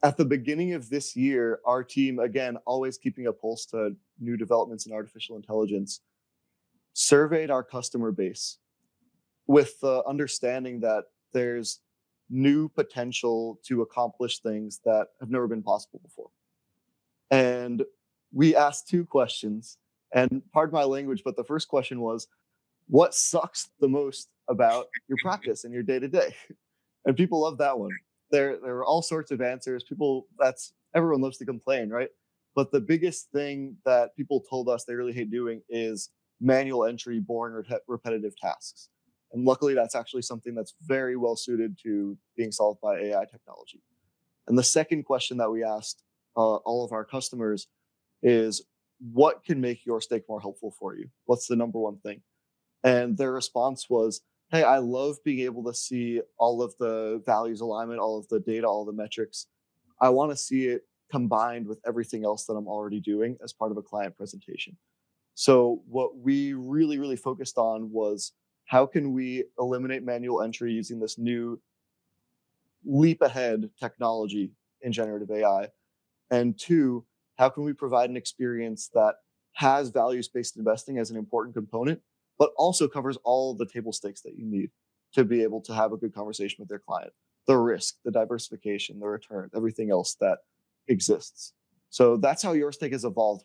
At the beginning of this year, our team, again, always keeping a pulse to new developments in artificial intelligence, surveyed our customer base with the understanding that there's new potential to accomplish things that have never been possible before. And we asked two questions. And pardon my language, but the first question was, what sucks the most about your practice and your day to day? And people love that one. There are all sorts of answers. Everyone loves to complain, right? But the biggest thing that people told us they really hate doing is manual entry, boring, repetitive tasks. And luckily, that's actually something that's very well suited to being solved by AI technology. And the second question that we asked all of our customers is, what can make YourStake more helpful for you? What's the number one thing? And their response was, hey, I love being able to see all of the values alignment, all of the data, all the metrics. I want to see it combined with everything else that I'm already doing as part of a client presentation. So what we really, really focused on was, how can we eliminate manual entry using this new leap ahead technology in generative AI? And two, how can we provide an experience that has values-based investing as an important component, but also covers all the table stakes that you need to be able to have a good conversation with their client? The risk, the diversification, the return, everything else that exists. So that's how YourStake has evolved